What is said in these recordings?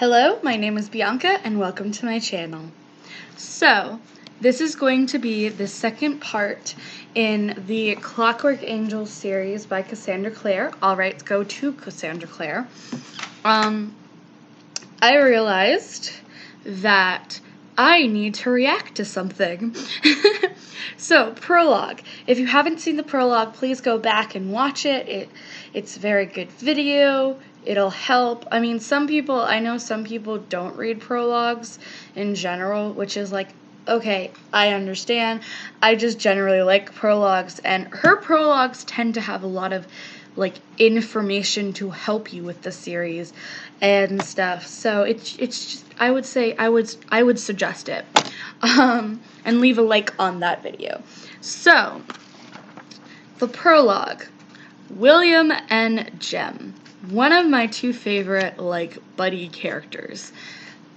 Hello, my name is Bianca and welcome to my channel. So, this is going to be the second part in the Clockwork Angel series by Cassandra Clare. All rights go to Cassandra Clare. I realized that I need to react to something. So, prologue. If you haven't seen the prologue, please go back and watch it. It's a very good video. It'll help. I mean, I know some people don't read prologues in general, which is like, okay, I understand. I just generally like prologues, and her prologues tend to have a lot of like information to help you with the series and stuff. So it's just, I would suggest it. And leave a like on that video. So, the prologue, William and Jem. One of my two favorite, buddy characters.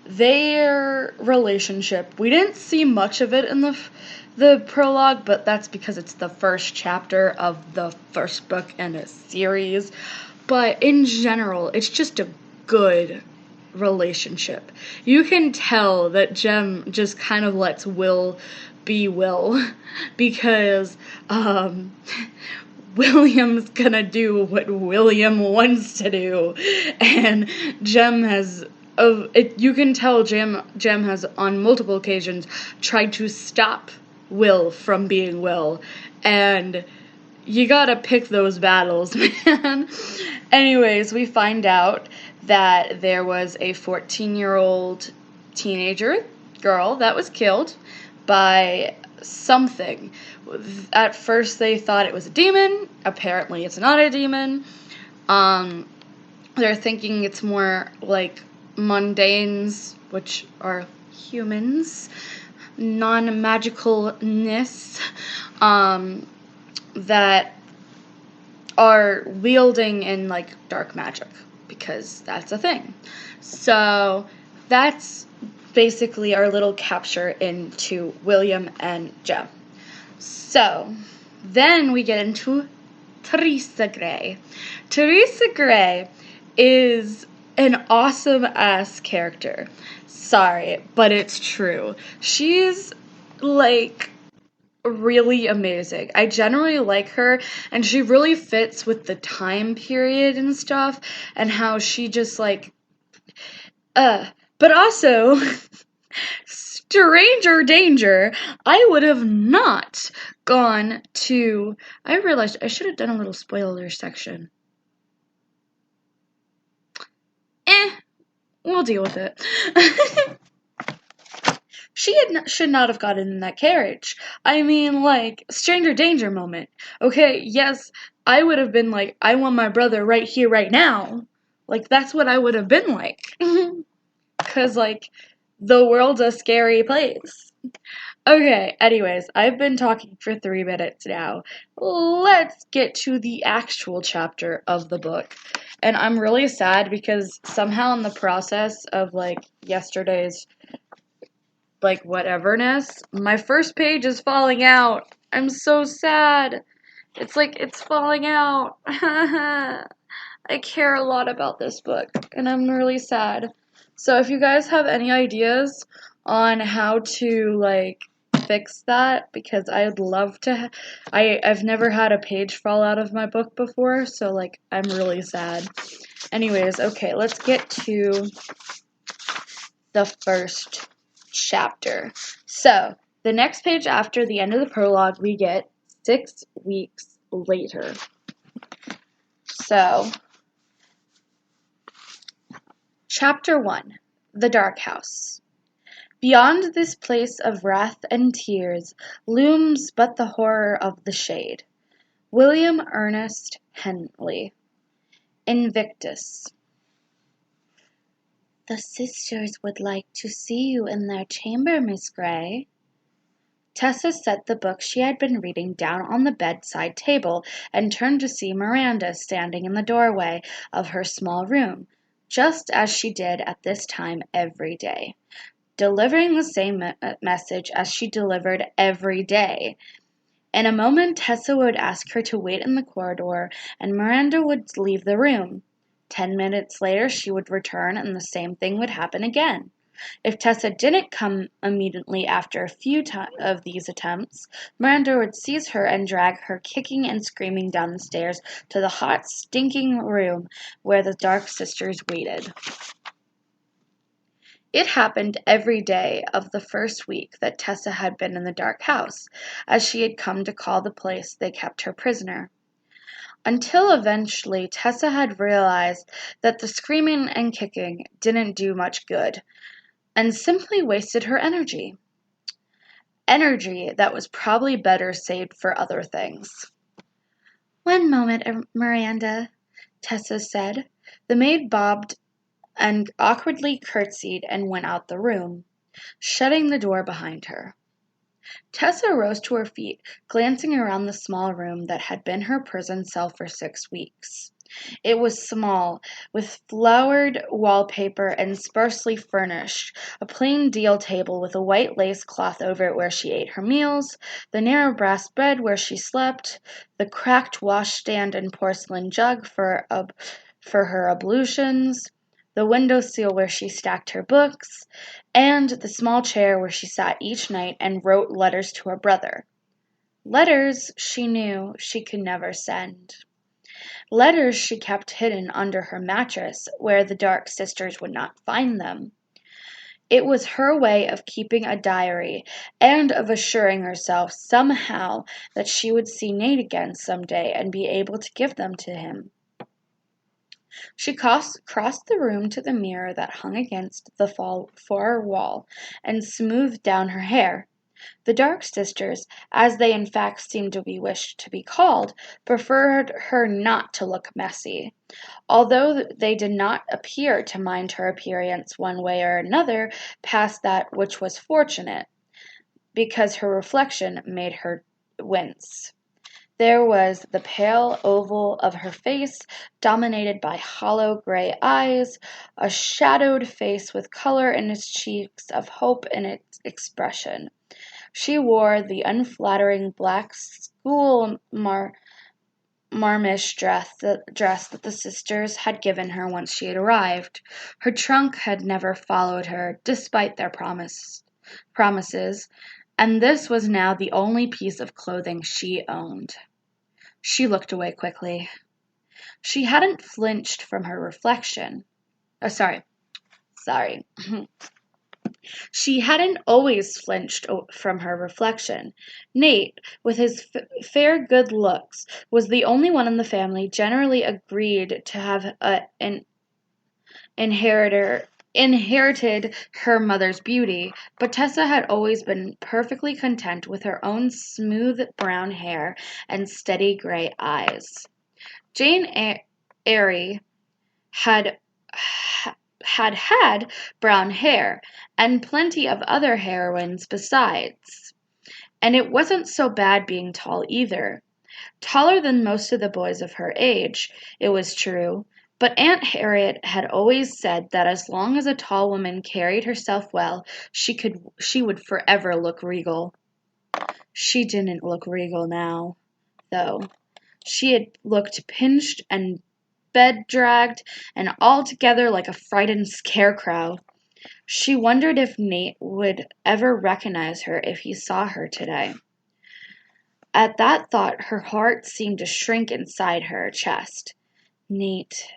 Their relationship, we didn't see much of it in the prologue, but that's because it's the first chapter of the first book in a series. But in general, it's just a good relationship. You can tell that Jem just kind of lets Will be Will because William's gonna do what William wants to do, and Jem has you can tell Jem has on multiple occasions tried to stop Will from being Will, and you gotta pick those battles, man. Anyways, we find out that there was a 14-year-old teenager girl that was killed by something. At first they thought it was a demon. Apparently it's not a demon. They're thinking it's more like mundanes, which are humans, non-magicalness, that are wielding in dark magic, because that's a thing. So that's basically our little capture into William and Jem. So then we get into Teresa Gray. Teresa Gray is an awesome ass character. Sorry, but it's true. She's really amazing. I generally like her, and she really fits with the time period and stuff, and how she just but also stranger danger, I would have not gone to, I realized I should have done a little spoiler section. We'll deal with it. Should not have gotten in that carriage. I mean, stranger danger moment. Okay, yes, I would have been I want my brother right here, right now. That's what I would have been like. Because, the world's a scary place. Okay, anyways, I've been talking for 3 minutes now. Let's get to the actual chapter of the book. And I'm really sad because somehow in the process of, yesterday's whateverness, my first page is falling out. I'm so sad. It's falling out. I care a lot about this book, and I'm really sad. So if you guys have any ideas on how to, fix that, because I'd love to, I've never had a page fall out of my book before, so, I'm really sad. Anyways, okay, let's get to the first chapter. So, the next page after the end of the prologue, we get 6 weeks later. So, Chapter 1, The Dark House. Beyond this place of wrath and tears looms but the horror of the shade. William Ernest Henley. Invictus. The sisters would like to see you in their chamber, Miss Gray. Tessa set the book she had been reading down on the bedside table and turned to see Miranda standing in the doorway of her small room, just as she did at this time every day, delivering the same message as she delivered every day. In a moment, Tessa would ask her to wait in the corridor, and Miranda would leave the room. 10 minutes later, she would return and the same thing would happen again. If Tessa didn't come immediately after a few of these attempts, Miranda would seize her and drag her kicking and screaming down the stairs to the hot, stinking room where the Dark Sisters waited. It happened every day of the first week that Tessa had been in the dark house, as she had come to call the place they kept her prisoner. Until eventually Tessa had realized that the screaming and kicking didn't do much good, and simply wasted her energy. Energy that was probably better saved for other things. "One moment, Miranda," Tessa said. The maid bobbed and awkwardly curtsied and went out the room, shutting the door behind her. Tessa rose to her feet, glancing around the small room that had been her prison cell for 6 weeks. It was small, with flowered wallpaper and sparsely furnished, a plain deal table with a white lace cloth over it where she ate her meals, the narrow brass bed where she slept, the cracked washstand and porcelain jug for her ablutions, the window sill where she stacked her books, and the small chair where she sat each night and wrote letters to her brother. Letters she knew she could never send. Letters she kept hidden under her mattress, where the Dark Sisters would not find them. It was her way of keeping a diary, and of assuring herself somehow that she would see Nate again some day and be able to give them to him. She crossed the room to the mirror that hung against the far wall, and smoothed down her hair. The Dark Sisters, as they in fact seemed to be wished to be called, preferred her not to look messy. Although they did not appear to mind her appearance one way or another past that which was fortunate, because her reflection made her wince. There was the pale oval of her face, dominated by hollow gray eyes, a shadowed face with color in its cheeks, of hope in its expression. She wore the unflattering black school marmish dress that the sisters had given her once she had arrived. Her trunk had never followed her, despite their promises, and this was now the only piece of clothing she owned. She looked away quickly. She hadn't flinched from her reflection. Sorry. She hadn't always flinched from her reflection. Nate, with his fair good looks, was the only one in the family generally agreed to have inherited her mother's beauty, but Tessa had always been perfectly content with her own smooth brown hair and steady gray eyes. Jane Eyre had brown hair, and plenty of other heroines besides. And it wasn't so bad being tall either. Taller than most of the boys of her age, it was true, but Aunt Harriet had always said that as long as a tall woman carried herself well, she would forever look regal. She didn't look regal now, though. She had looked pinched and bed-dragged, and altogether like a frightened scarecrow. She wondered if Nate would ever recognize her if he saw her today. At that thought, her heart seemed to shrink inside her chest. Nate.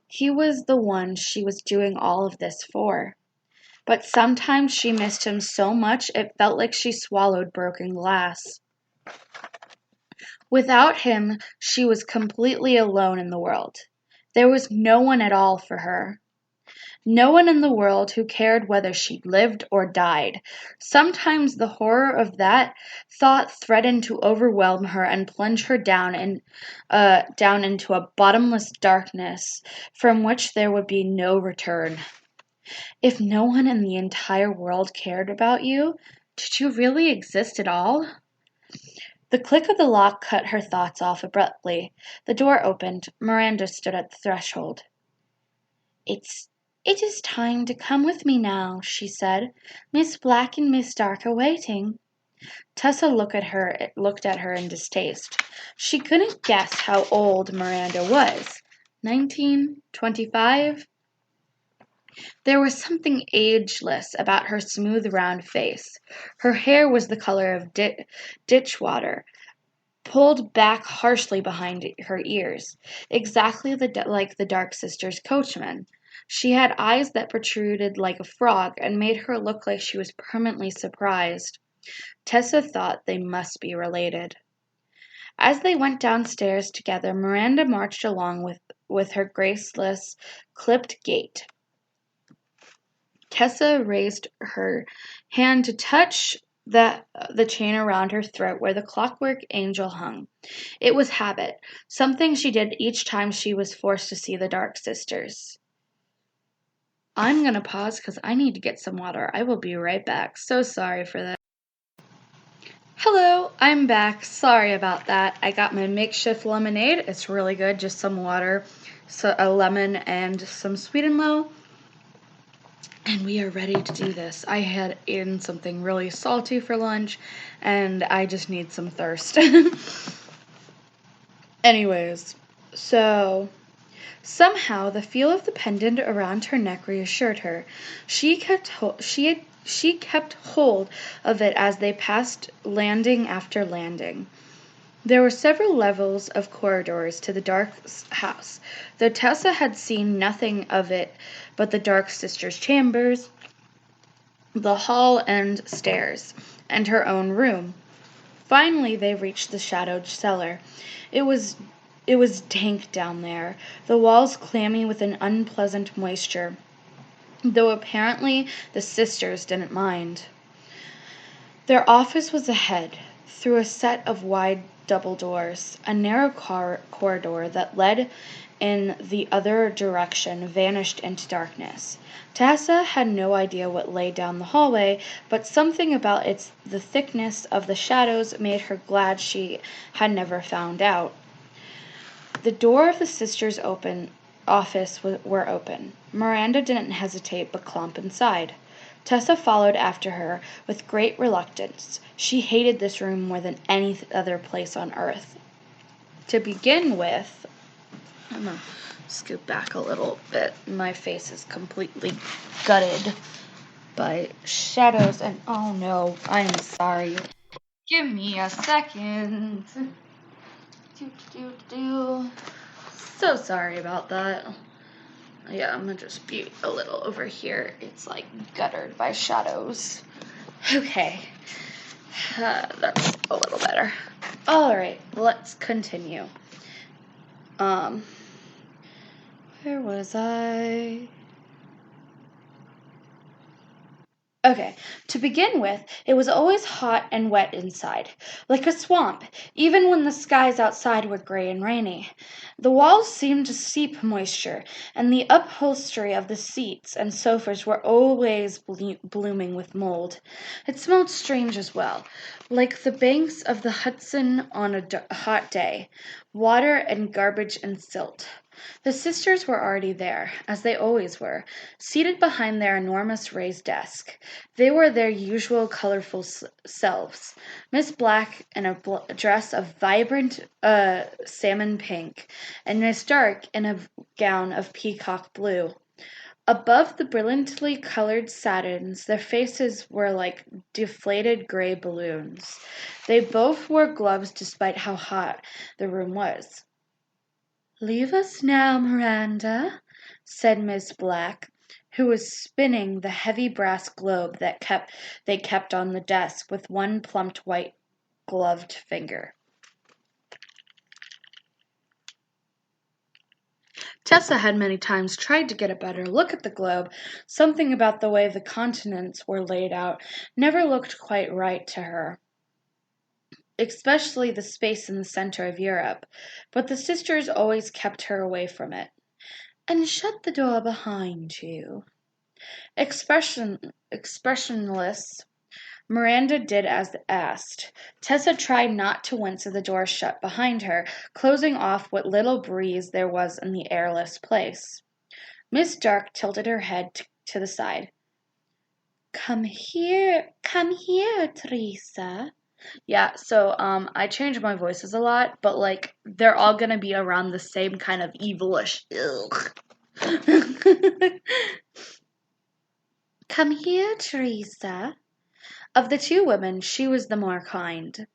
He was the one she was doing all of this for. But sometimes she missed him so much it felt like she swallowed broken glass. Without him, she was completely alone in the world. There was no one at all for her. No one in the world who cared whether she lived or died. Sometimes the horror of that thought threatened to overwhelm her and plunge her down into a bottomless darkness from which there would be no return. If no one in the entire world cared about you, did you really exist at all? The click of the lock cut her thoughts off abruptly. The door opened. Miranda stood at the threshold. It is time to come with me now, she said. Miss Black and Miss Dark are waiting. Tessa looked at her in distaste. She couldn't guess how old Miranda was. 1925? There was something ageless about her smooth, round face. Her hair was the color of ditch water, pulled back harshly behind her ears, exactly like the Dark Sister's coachman. She had eyes that protruded like a frog and made her look like she was permanently surprised. Tessa thought they must be related. As they went downstairs together, Miranda marched along with her graceless, clipped gait. Tessa raised her hand to touch the chain around her throat where the clockwork angel hung. It was habit, something she did each time she was forced to see the Dark Sisters. I'm going to pause because I need to get some water. I will be right back. So sorry for that. Hello, I'm back. Sorry about that. I got my makeshift lemonade. It's really good. Just some water, a lemon, and some sweet and low. And we are ready to do this. I had eaten something really salty for lunch, and I just need some thirst. Anyways, so somehow the feel of the pendant around her neck reassured her. She kept hold of it as they passed landing after landing. There were several levels of corridors to the Dark House, though Tessa had seen nothing of it but the Dark Sisters' chambers, the hall and stairs, and her own room. Finally they reached the shadowed cellar. It was dank down there, the walls clammy with an unpleasant moisture, though apparently the sisters didn't mind. Their office was ahead, through a set of wide double doors. A narrow corridor that led in the other direction vanished into darkness. Tessa had no idea what lay down the hallway, but something about the thickness of the shadows made her glad she had never found out. The door of the sisters' office were open. Miranda didn't hesitate but clump inside. Tessa followed after her with great reluctance. She hated this room more than any other place on earth. To begin with, I'm going to scoot back a little bit. My face is completely gutted by shadows and oh no, I'm sorry. Give me a second. So sorry about that. Yeah, I'm gonna just be a little over here. It's like guttered by shadows. Okay. That's a little better. Alright, let's continue. Where was I? Okay, to begin with, it was always hot and wet inside, like a swamp, even when the skies outside were gray and rainy. The walls seemed to seep moisture, and the upholstery of the seats and sofas were always blooming with mold. It smelled strange as well, like the banks of the Hudson on a hot day, water and garbage and silt. The sisters were already there, as they always were, seated behind their enormous raised desk. They were their usual colorful selves. Miss Black in a dress of vibrant salmon pink, and Miss Dark in a gown of peacock blue. Above the brilliantly colored satins, their faces were like deflated gray balloons. They both wore gloves despite how hot the room was. "Leave us now, Miranda," said Miss Black, who was spinning the heavy brass globe that they kept on the desk with one plump white gloved finger. Tessa had many times tried to get a better look at the globe. Something about the way the continents were laid out never looked quite right to her, especially the space in the center of Europe, but the sisters always kept her away from it. "And shut the door behind you." Expressionless, Miranda did as asked. Tessa tried not to wince as the door shut behind her, closing off what little breeze there was in the airless place. Miss Dark tilted her head to the side. Come here, Teresa," Yeah, so I change my voices a lot, but like they're all gonna be around the same kind of evilish. Ugh. Come here, Teresa. Of the two women, she was the more kind,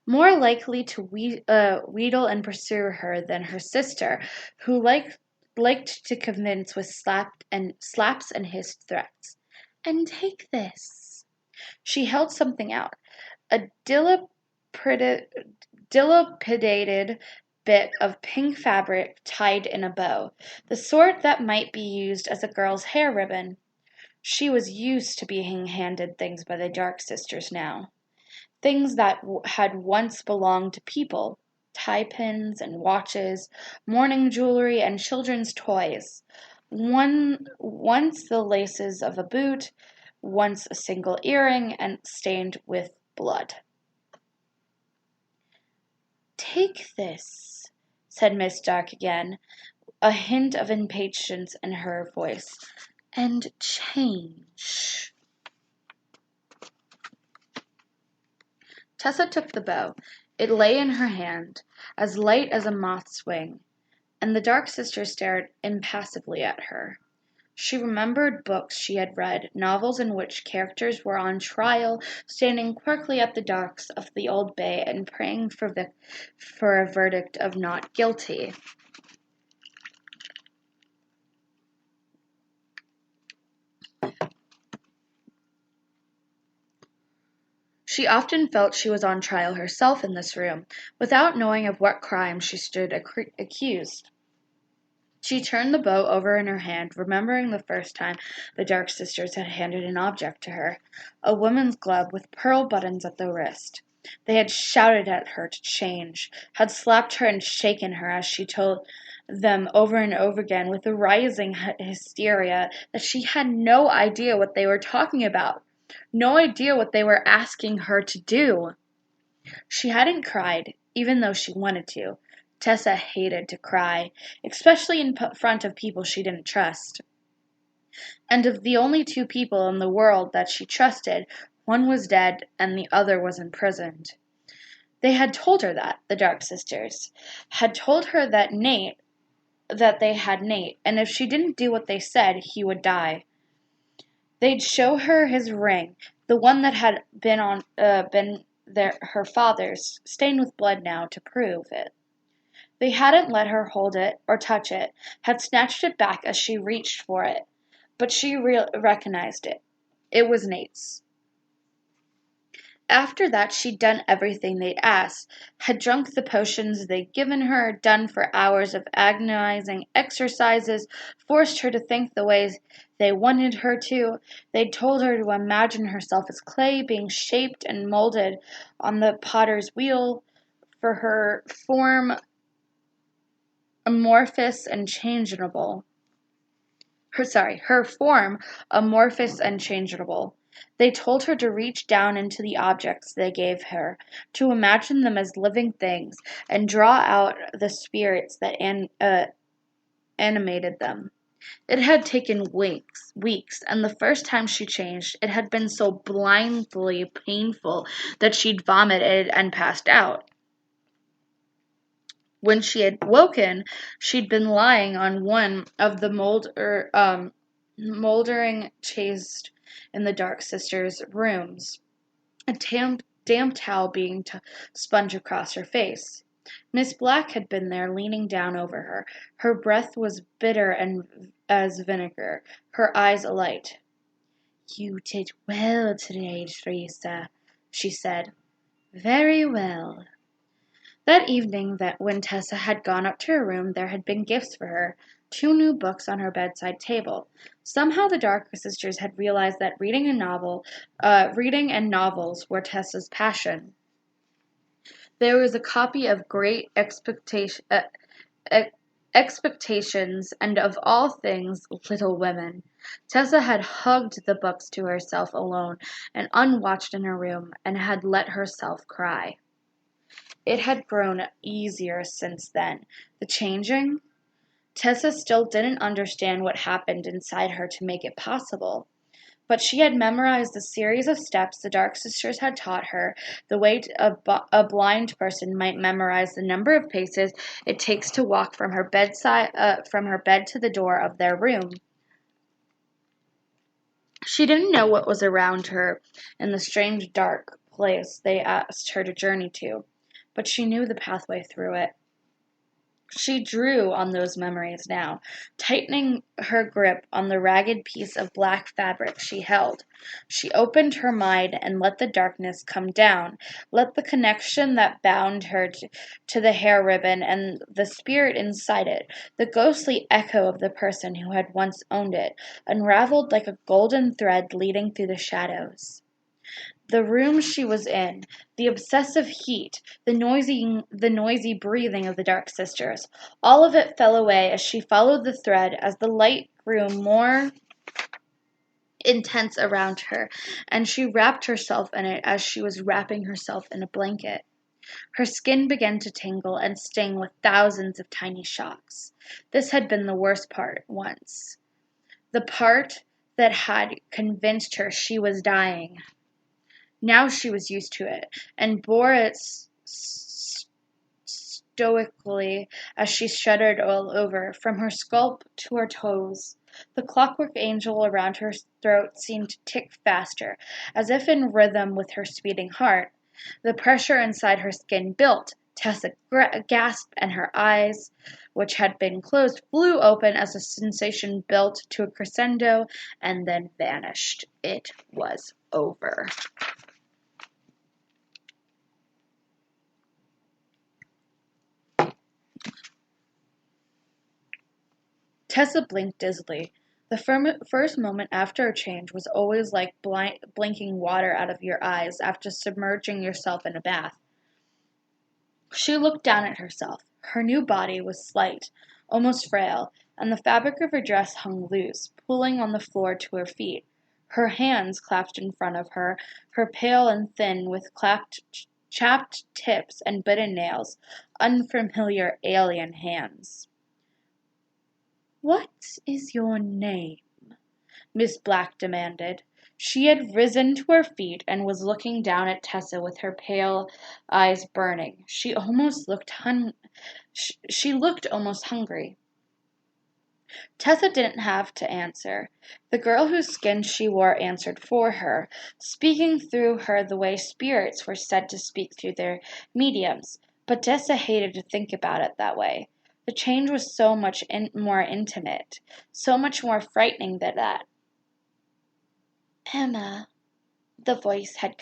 more likely to wheedle and pursue her than her sister, who liked to convince with slaps and hissed threats. And take this. She held something out, a dilapidated bit of pink fabric tied in a bow, the sort that might be used as a girl's hair ribbon. She was used to being handed things by the Dark Sisters now. Things that had once belonged to people, tie pins and watches, mourning jewelry and children's toys. Once the laces of a boot, once a single earring and stained with blood. Take this, said Miss Dark again, a hint of impatience in her voice, and change. Tessa took the bow. It lay in her hand, as light as a moth's wing, and the Dark Sister stared impassively at her. She remembered books she had read, novels in which characters were on trial, standing quirkily at the docks of the Old Bay and praying for a verdict of not guilty. She often felt she was on trial herself in this room, without knowing of what crime she stood accused. She turned the bow over in her hand, remembering the first time the Dark Sisters had handed an object to her, a woman's glove with pearl buttons at the wrist. They had shouted at her to change, had slapped her and shaken her as she told them over and over again with a rising hysteria that she had no idea what they were talking about, no idea what they were asking her to do. She hadn't cried, even though she wanted to. Tessa hated to cry, especially in front of people she didn't trust. And of the only two people in the world that she trusted, one was dead and the other was imprisoned. They had told her that, the Dark Sisters, had told her that they had Nate, and if she didn't do what they said, he would die. They'd show her his ring, the one that had been her father's, stained with blood now, to prove it. They hadn't let her hold it or touch it, had snatched it back as she reached for it, but she recognized it. It was Nate's. After that, she'd done everything they'd asked, had drunk the potions they'd given her, done for hours of agonizing exercises, forced her to think the ways they wanted her to. They'd told her to imagine herself as clay being shaped and molded on the potter's wheel, for her form amorphous and changeable. Her form amorphous and changeable. They told her to reach down into the objects they gave her, to imagine them as living things, and draw out the spirits that animated them. It had taken weeks, and the first time she changed, it had been so blindly painful that she'd vomited and passed out. When she had woken, she'd been lying on one of the moldering chairs in the Dark Sisters' rooms, a damp towel being sponged across her face. Miss Black had been there, leaning down over her. Her breath was bitter and as vinegar, her eyes alight. "You did well today, Teresa," she said. "Very well." That evening, when Tessa had gone up to her room, there had been gifts for her, 2 new books on her bedside table. Somehow the Dark Sisters had realized that reading and novels were Tessa's passion. There was a copy of Great Expectations and of all things, Little Women. Tessa had hugged the books to herself alone and unwatched in her room, and had let herself cry. It had grown easier since then. The changing? Tessa still didn't understand what happened inside her to make it possible. But she had memorized the series of steps the Dark Sisters had taught her, the way a blind person might memorize the number of paces it takes to walk from her from her bed to the door of their room. She didn't know what was around her in the strange dark place they asked her to journey to, but she knew the pathway through it. She drew on those memories now, tightening her grip on the ragged piece of black fabric she held. She opened her mind and let the darkness come down, let the connection that bound her to the hair ribbon and the spirit inside it, the ghostly echo of the person who had once owned it, unraveled like a golden thread leading through the shadows. The room she was in, the obsessive heat, the noisy breathing of the Dark Sisters, all of it fell away as she followed the thread, as the light grew more intense around her, and she wrapped herself in it as she was wrapping herself in a blanket. Her skin began to tingle and sting with thousands of tiny shocks. This had been the worst part once. The part that had convinced her she was dying. Now she was used to it, and bore it stoically as she shuddered all over, from her scalp to her toes. The clockwork angel around her throat seemed to tick faster, as if in rhythm with her speeding heart. The pressure inside her skin built. Tessa gasped, and her eyes, which had been closed, flew open as the sensation built to a crescendo and then vanished. It was over. Tessa blinked dizzily. The first moment after a change was always like blinking water out of your eyes after submerging yourself in a bath. She looked down at herself. Her new body was slight, almost frail, and the fabric of her dress hung loose, pulling on the floor to her feet. Her hands clasped in front of her, her pale and thin, with chapped tips and bitten nails, unfamiliar alien hands. "What is your name?" Miss Black demanded. She had risen to her feet and was looking down at Tessa with her pale eyes burning. She looked almost hungry. Tessa didn't have to answer. The girl whose skin she wore answered for her, speaking through her the way spirits were said to speak through their mediums. But Tessa hated to think about it that way. The change was so much more intimate, so much more frightening than that. "Emma," the voice that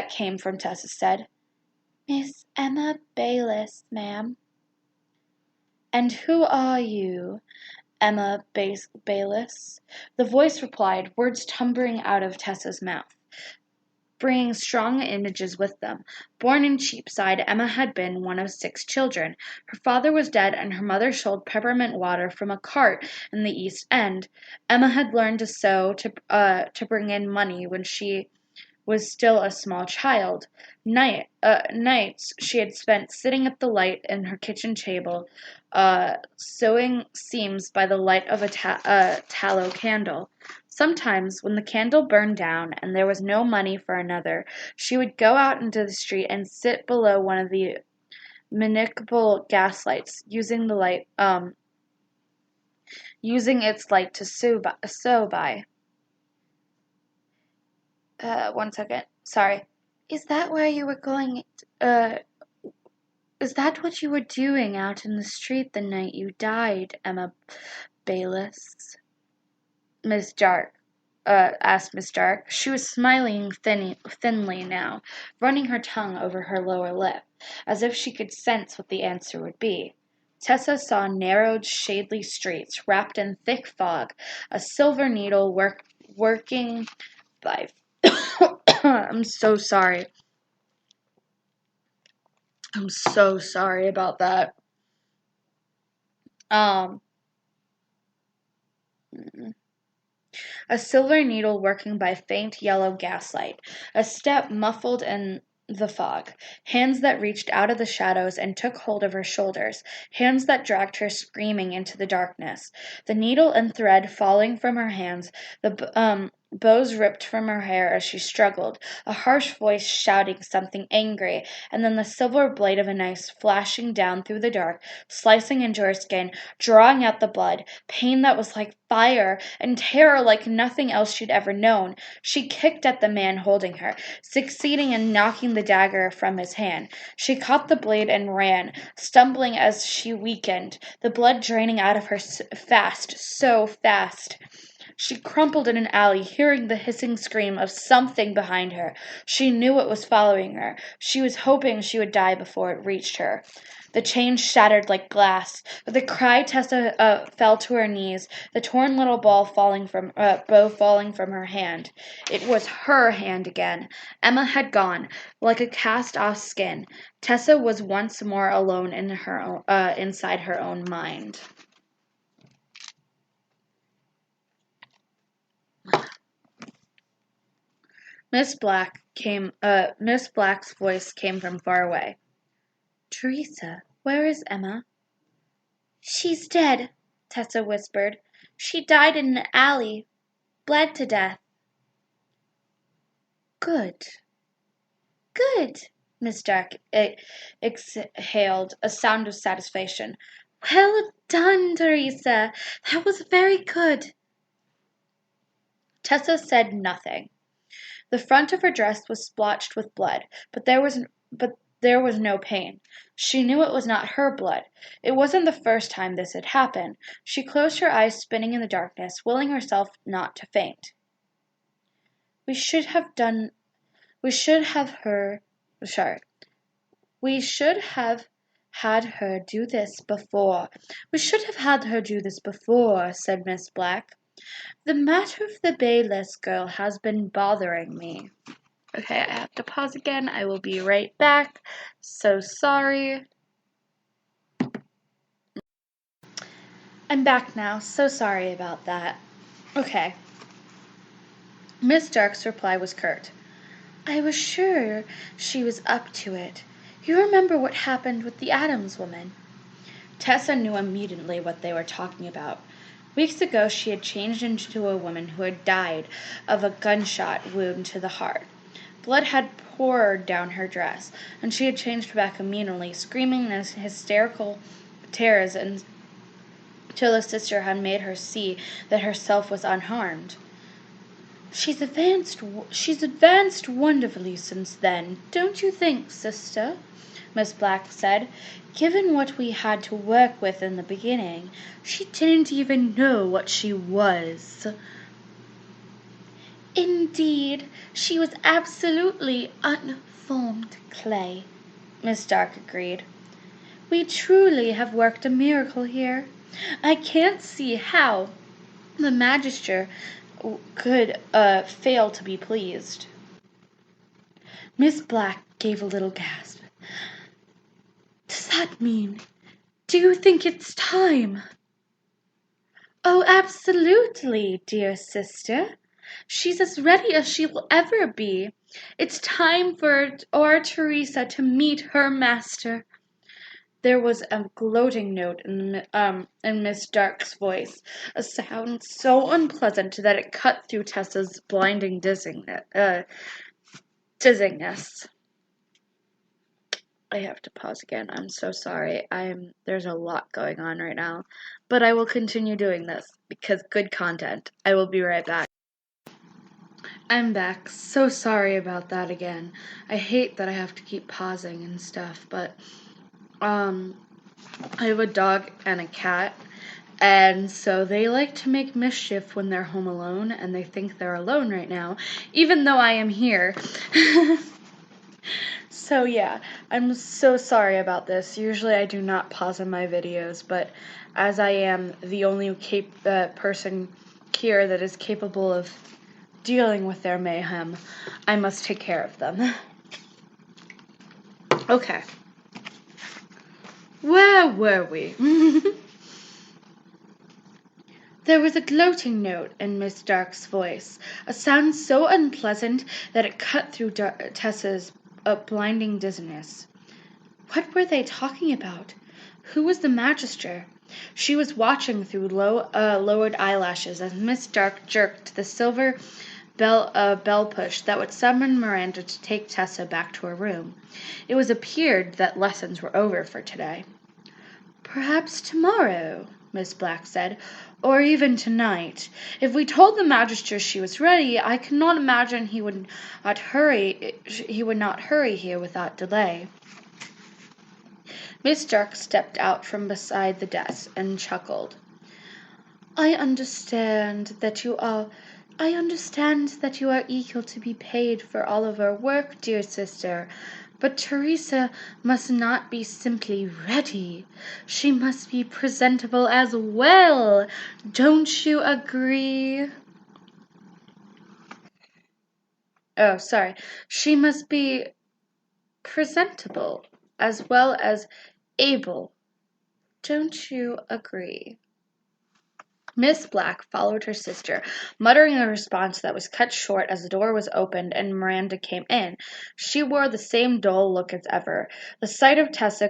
came from Tessa said. "Miss Emma Baylis, ma'am." "And who are you, Emma Baylis?" The voice replied, words tumbling out of Tessa's mouth, bringing strong images with them. Born in Cheapside, Emma had been one of 6 children. Her father was dead, and her mother sold peppermint water from a cart in the East End. Emma had learned to sew to bring in money when she was still a small child. Nights she had spent sitting at the light in her kitchen table, sewing seams by the light of a tallow candle. Sometimes, when the candle burned down and there was no money for another, she would go out into the street and sit below one of the municipal gas lights, using its light to sew by. One second. Sorry. Is that where you were going? Is that what you were doing out in the street the night you died, Emma Baylis?" asked Miss Dark. She was smiling thinly now, running her tongue over her lower lip, as if she could sense what the answer would be. Tessa saw narrowed, shadely streets, wrapped in thick fog, a silver needle working by... I'm so sorry. I'm so sorry about that. A silver needle working by faint yellow gaslight. A step muffled in the fog, hands that reached out of the shadows and took hold of her shoulders, hands that dragged her screaming into the darkness. The needle and thread falling from her hands, the bows ripped from her hair as she struggled, a harsh voice shouting something angry, and then the silver blade of a knife flashing down through the dark, slicing into her skin, drawing out the blood, pain that was like fire, and terror like nothing else she'd ever known. She kicked at the man holding her, succeeding in knocking the dagger from his hand. She caught the blade and ran, stumbling as she weakened, the blood draining out of her fast, so fast. She crumpled in an alley, hearing the hissing scream of something behind her. She knew it was following her. She was hoping she would die before it reached her. The chain shattered like glass. With a cry, Tessa fell to her knees, the torn little bow falling from her hand. It was her hand again. Emma had gone, like a cast-off skin. Tessa was once more alone in inside her own mind. Miss Black's voice came from far away. "Teresa, where is Emma?" "She's dead," Tessa whispered. "She died in an alley, bled to death." "Good. Good," Miss Dark exhaled, a sound of satisfaction. "Well done, Teresa. That was very good." Tessa said nothing. The front of her dress was splotched with blood, but there was no pain. She knew it was not her blood. It wasn't the first time this had happened. She closed her eyes, spinning in the darkness, willing herself not to faint. We should have had her do this before. We should have had her do this before, said Miss Black. The matter of the Bayless girl has been bothering me. Okay, I have to pause again. I will be right back. So sorry. I'm back now. So sorry about that. Okay. Miss Dark's reply was curt. I was sure she was up to it. You remember what happened with the Adams woman? Tessa knew immediately what they were talking about. Weeks ago she had changed into a woman who had died of a gunshot wound to the heart. Blood had poured down her dress, and she had changed back immediately, screaming in hysterical terrors until the sister had made her see that herself was unharmed. She's advanced wonderfully since then, don't you think, sister? Miss Black said. Given what we had to work with in the beginning, she didn't even know what she was. Indeed, she was absolutely unformed clay, Miss Dark agreed. We truly have worked a miracle here. I can't see how the magister could fail to be pleased. Miss Black gave a little gasp. Does that mean, do you think it's time? Oh, absolutely, dear sister. She's as ready as she'll ever be. It's time for our Teresa to meet her master. There was a gloating note in Miss Dark's voice, a sound so unpleasant that it cut through Tessa's blinding dizziness. I have to pause again. I'm so sorry. There's a lot going on right now, but I will continue doing this because good content. I will be right back. I'm back. So sorry about that again. I hate that I have to keep pausing and stuff, but I have a dog and a cat, and so they like to make mischief when they're home alone, and they think they're alone right now, even though I am here. So yeah, I'm so sorry about this. Usually I do not pause in my videos, but as I am the only person here that is capable of dealing with their mayhem, I must take care of them. Okay. Where were we? There was a gloating note in Miss Dark's voice, a sound so unpleasant that it cut through Tessa's a blinding dizziness. What were they talking about? Who was the magister? She was watching through lowered eyelashes as Miss Dark jerked the silver bell push that would summon Miranda to take Tessa back to her room. It was appeared that lessons were over for today. Perhaps tomorrow, Miss Black said, or even tonight. If we told the magister she was ready, I cannot imagine he would not hurry here without delay. Miss Dark stepped out from beside the desk and chuckled. I understand that you are eager to be paid for all of our work, dear sister. But Teresa must not be simply ready. She must be presentable as well. Don't you agree? Oh, sorry. She must be presentable as well as able. Don't you agree? Miss Black followed her sister, muttering a response that was cut short as the door was opened and Miranda came in. She wore the same dull look as ever. The sight of Tessa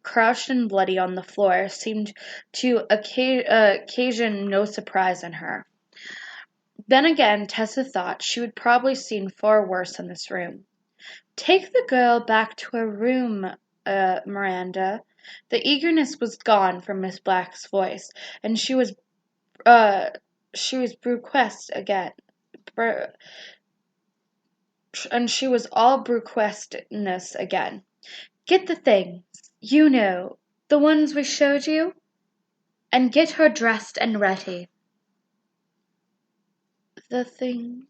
crouched and bloody on the floor seemed to occasion no surprise in her. Then again, Tessa thought she would probably seen far worse in this room. Take the girl back to her room, Miranda. The eagerness was gone from Miss Black's voice, and she was bruquest again, and she was all bruquestness again. Get the things, the ones we showed you, and get her dressed and ready. The things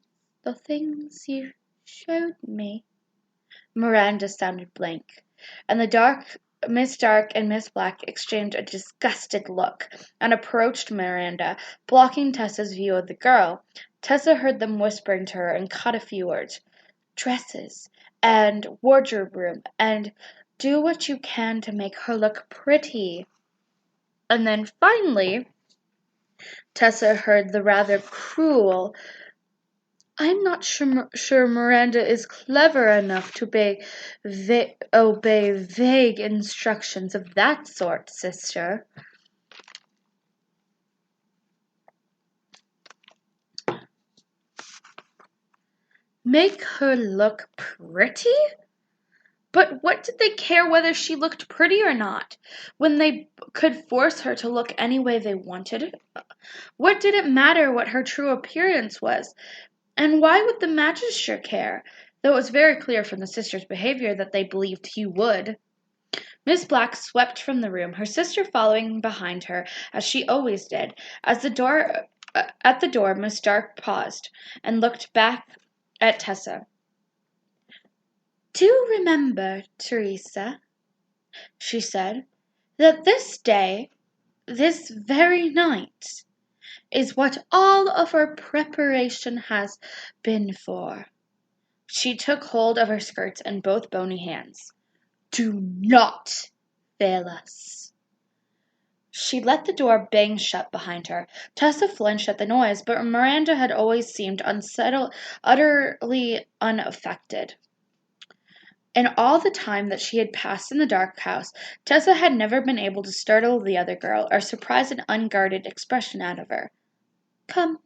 you showed me. Miranda sounded blank, and Miss Dark and Miss Black exchanged a disgusted look and approached Miranda, blocking Tessa's view of the girl. Tessa heard them whispering to her and caught a few words. Dresses, and wardrobe room, and do what you can to make her look pretty. And then finally, Tessa heard the rather cruel, I'm not sure Miranda is clever enough to obey vague instructions of that sort, sister. Make her look pretty? But what did they care whether she looked pretty or not, when they could force her to look any way they wanted? What did it matter what her true appearance was? And why would the magister care, though it was very clear from the sisters' behavior that they believed he would? Miss Black swept from the room, her sister following behind her, as she always did. At the door, Miss Dark paused and looked back at Tessa. Do remember, Teresa, she said, that this day, this very night, is what all of our preparation has been for. She took hold of her skirts in both bony hands. Do not fail us. She let the door bang shut behind her. Tessa flinched at the noise, but Miranda had always seemed utterly unaffected. In all the time that she had passed in the dark house, Tessa had never been able to startle the other girl or surprise an unguarded expression out of her. Come,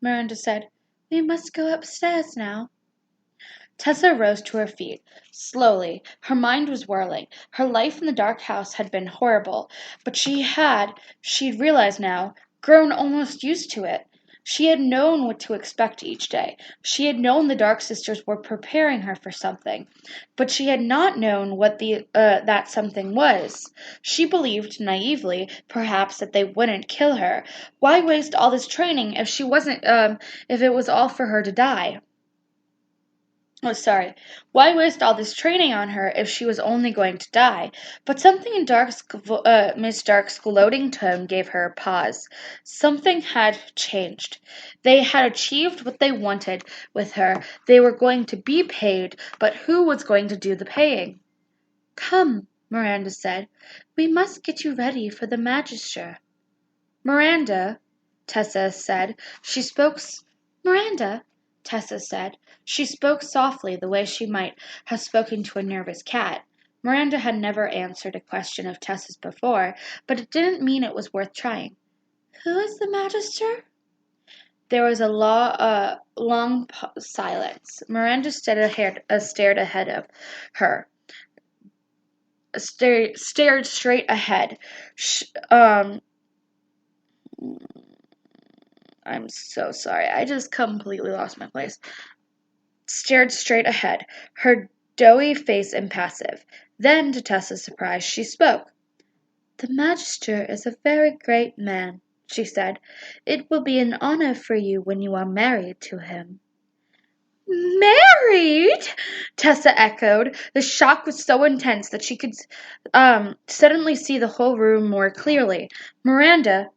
Miranda said. We must go upstairs now. Tessa rose to her feet. Slowly, her mind was whirling. Her life in the dark house had been horrible, but she'd realized now, grown almost used to it. She had known what to expect each day. She had known the Dark Sisters were preparing her for something, but she had not known what that something was. She believed, naively, perhaps, that they wouldn't kill her. Why waste all this training if it was all for her to die? Oh, sorry. Why waste all this training on her if she was only going to die? But something in Miss Dark's gloating tone gave her a pause. Something had changed. They had achieved what they wanted with her. They were going to be paid, but who was going to do the paying? Come, Miranda said. We must get you ready for the magister. Miranda, Tessa said. Miranda, Tessa said. She spoke softly, the way she might have spoken to a nervous cat. Miranda had never answered a question of Tessa's before, but it didn't mean it was worth trying. "Who is the Magister?" There was a long silence. Miranda stared ahead of her, stared straight ahead. I'm so sorry. I just completely lost my place. Stared straight ahead, her doughy face impassive. Then, to Tessa's surprise, she spoke. "The Magister is a very great man," she said. "It will be an honor for you when you are married to him." "Married?" Tessa echoed. The shock was so intense that she could suddenly see the whole room more clearly. Miranda,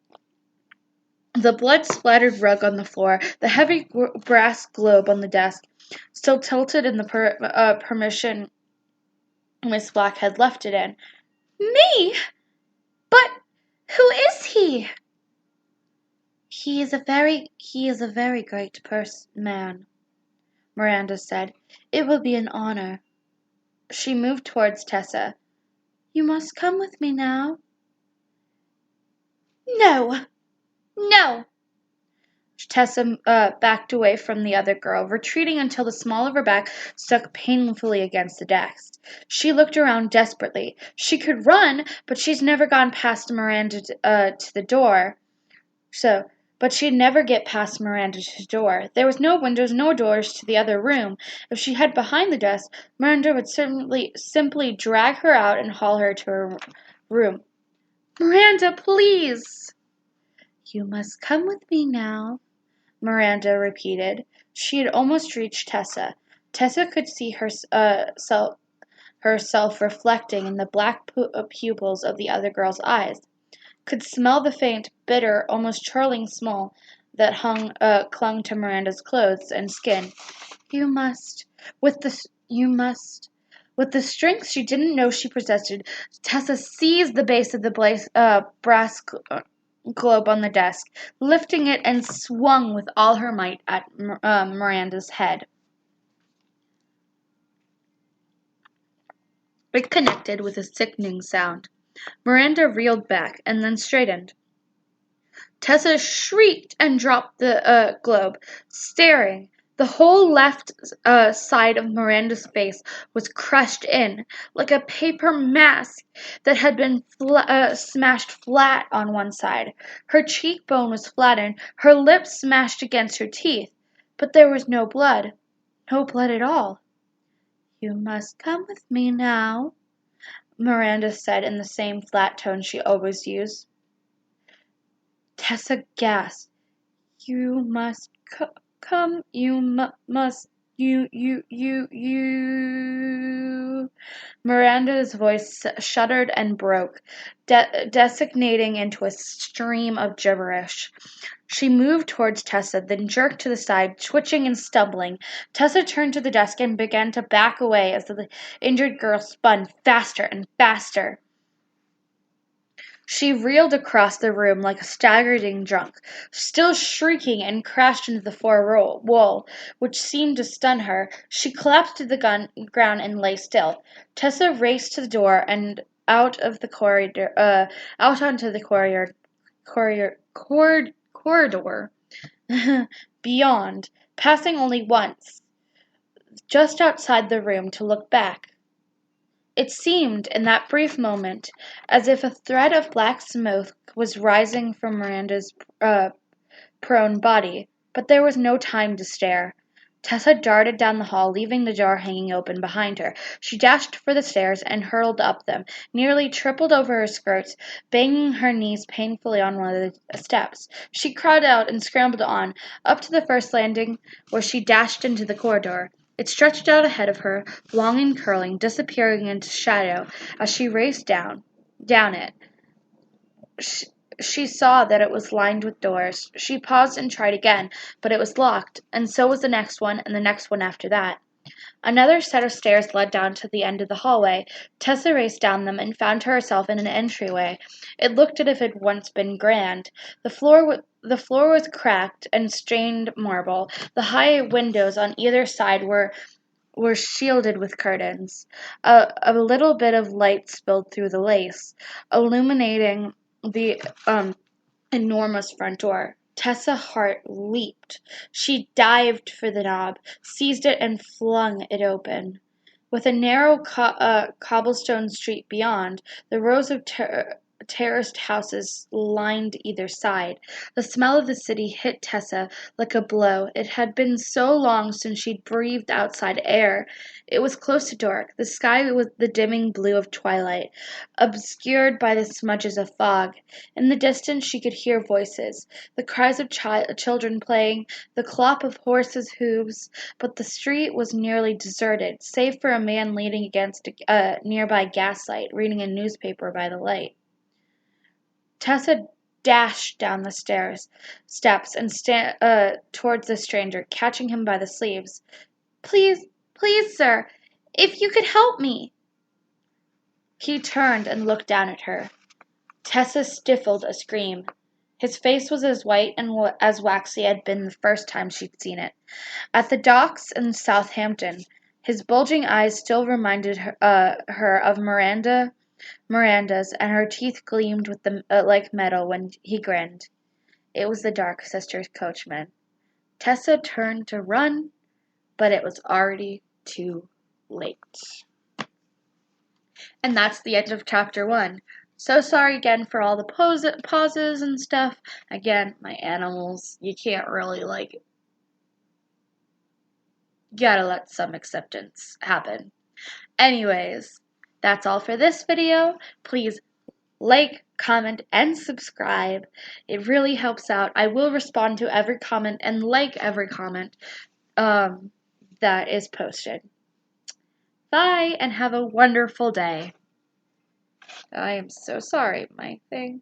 the blood-splattered rug on the floor, the heavy brass globe on the desk, still tilted in the permission Miss Black had left it in. "Me? But who is he?" He is a very great man," Miranda said. "It will be an honor." She moved towards Tessa. "You must come with me now." "No, no." Tessa backed away from the other girl, retreating until the small of her back stuck painfully against the desk. She looked around desperately. She could run, but she'd never gone past Miranda to the door. But she'd never get past Miranda to the door. There was no windows, no doors to the other room. If she hid behind the desk, Miranda would simply drag her out and haul her to her room. "Miranda, please!" "You must come with me now," Miranda repeated. She had almost reached Tessa. Tessa could see herself reflecting in the black pupils of the other girl's eyes, could smell the faint, bitter, almost churling smell that clung to Miranda's clothes and skin. "You must, you must." With the strength she didn't know she possessed, Tessa seized the base of the brass globe on the desk, lifting it and swung with all her might at Miranda's head. It connected with a sickening sound. Miranda reeled back and then straightened. Tessa shrieked and dropped the globe, staring. The whole left side of Miranda's face was crushed in, like a paper mask that had been smashed flat on one side. Her cheekbone was flattened, her lips smashed against her teeth. But there was no blood at all. "You must come with me now," Miranda said in the same flat tone she always used. Tessa gasped. "You must come, must, you." Miranda's voice shuddered and broke, designating into a stream of gibberish. She moved towards Tessa, then jerked to the side, twitching and stumbling. Tessa turned to the desk and began to back away as the injured girl spun faster and faster. She reeled across the room like a staggering drunk, still shrieking, and crashed into the wall, which seemed to stun her. She collapsed to the ground and lay still. Tessa raced to the door and out onto the corridor beyond, passing only once, just outside the room, to look back. It seemed, in that brief moment, as if a thread of black smoke was rising from Miranda's prone body, but there was no time to stare. Tessa darted down the hall, leaving the door hanging open behind her. She dashed for the stairs and hurtled up them, nearly tripped over her skirts, banging her knees painfully on one of the steps. She cried out and scrambled on, up to the first landing, where she dashed into the corridor. It stretched out ahead of her, long and curling, disappearing into shadow as she raced down it. She saw that it was lined with doors. She paused and tried again, but it was locked, and so was the next one and the next one after that. Another set of stairs led down to the end of the hallway. Tessa raced down them and found herself in an entryway. It looked as if it had once been grand. The floor The floor was cracked and stained marble. The high windows on either side were shielded with curtains. A little bit of light spilled through the lace, illuminating the enormous front door. Tessa's heart leaped. She dived for the knob, seized it, and flung it open. With a narrow cobblestone street beyond, the rows of terraced houses lined either side. The smell of the city hit Tessa like a blow. It had been so long since she'd breathed outside air. It was close to dark. The sky was the dimming blue of twilight, obscured by the smudges of fog. In the distance she could hear voices, the cries of children playing, the clop of horses' hooves, but the street was nearly deserted, save for a man leaning against a nearby gaslight, reading a newspaper by the light. Tessa dashed down the steps, and towards the stranger, catching him by the sleeves. "Please, please, sir, if you could help me." He turned and looked down at her. Tessa stifled a scream. His face was as white and as waxy had been the first time she'd seen it. At the docks in Southampton, his bulging eyes still reminded her of Miranda's, and her teeth gleamed with like metal when he grinned. It was the Dark Sisters' coachman. Tessa turned to run, but it was already too late. And that's the end of chapter 1. So sorry again for all the pauses and stuff. Again, my animals, you can't really, gotta let some acceptance happen. Anyways, that's all for this video. Please like, comment, and subscribe. It really helps out. I will respond to every comment and like every comment that is posted. Bye, and have a wonderful day. I am so sorry, my thing.